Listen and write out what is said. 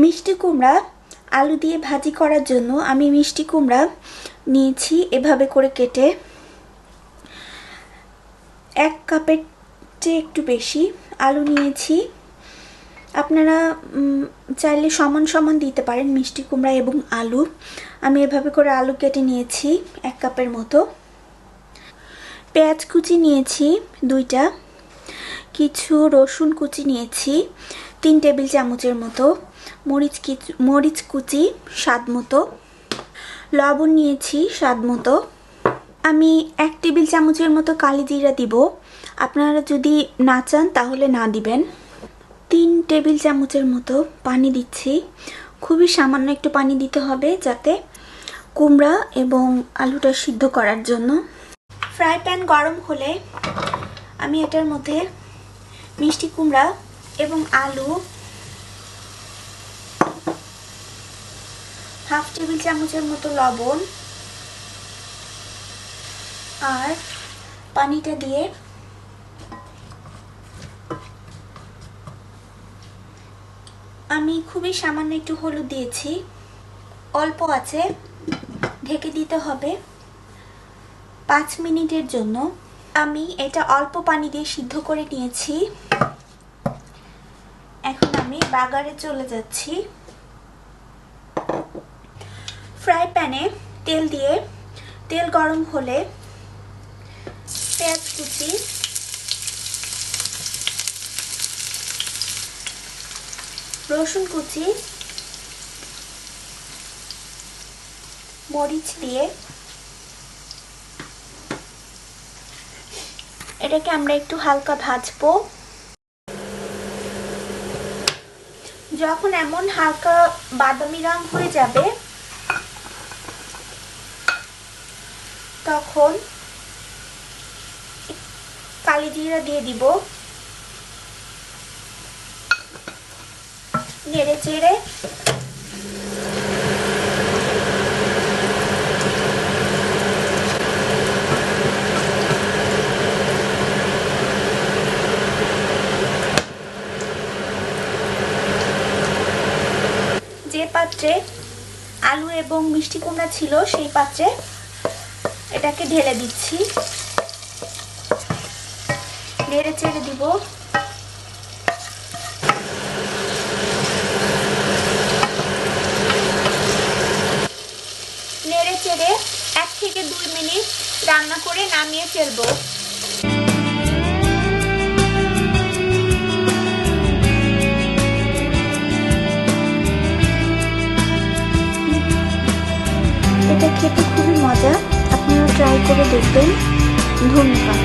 মিষ্টি কুমড়া আলু দিয়ে ভাজি করার জন্য আমি মিষ্টি কুমড়া নিয়েছি এভাবে করে কেটে। 1 কাপের চেয়ে একটু বেশি আলু নিয়েছি। আপনারা চাইলে সমান সমান দিতে পারেন মিষ্টি কুমড়া এবং আলু। আমি এভাবে করে আলু কেটে নিয়েছি 1 কাপের মতো। পেঁয়াজ কুচি নিয়েছি 2টা, কিছু রসুন কুচি নিয়েছি 3 টেবিল চামচের মতো, মরিচ কুচি স্বাদ মতো, লবণ নিয়েছি স্বাদ মতো। আমি 1 টেবিল চামচের মতো কালি জিরা দিব, আপনারা যদি না চান তাহলে না দিবেন। 3 টেবিল চামচের মতো পানি দিচ্ছি, খুবই সামান্য একটু পানি দিতে হবে যাতে কুমড়া এবং আলুটা সিদ্ধ করার জন্য। ফ্রাই প্যান গরম হলে আমি এটার মধ্যে মিষ্টি কুমড়া এবং আলু 1/2 টেবিল চামচের মতো লবণ আর পানিটা দিয়ে আমি খুবই সামান্য একটু হলুদ দিয়েছি, অল্প আছে ঢেকে দিতে হবে 5 মিনিটের জন্য। আমি এটা অল্প পানি দিয়ে সিদ্ধ করে নিয়েছি। এখন আমি বাগারে চলে যাচ্ছি। ফ্রাই প্যানে তেল দিয়ে তেল গরম হলে পেঁয়াজ কুচি, রসুন কুচি, মরিচ দিয়ে এটাকে আমরা একটু হালকা ভাজবো। যখন এমন হালকা বাদামি রং হয়ে যাবে তখন কালি জিরা দিয়ে দিব, নেড়ে চেড়ে যে পাত্রে আলু এবং মিষ্টি কুমড়া ছিল সেই পাত্রে এটাকে ঢেলে দিচ্ছি, নেড়ে চেড়ে দিব। নেড়ে চেড়ে 1 থেকে 2 মিনিট রান্না করে নামিয়ে ফেলবো। এটা খেতে খুবই মজা, আপনারা ট্রাই করে দেখবেন। ধন্যবাদ।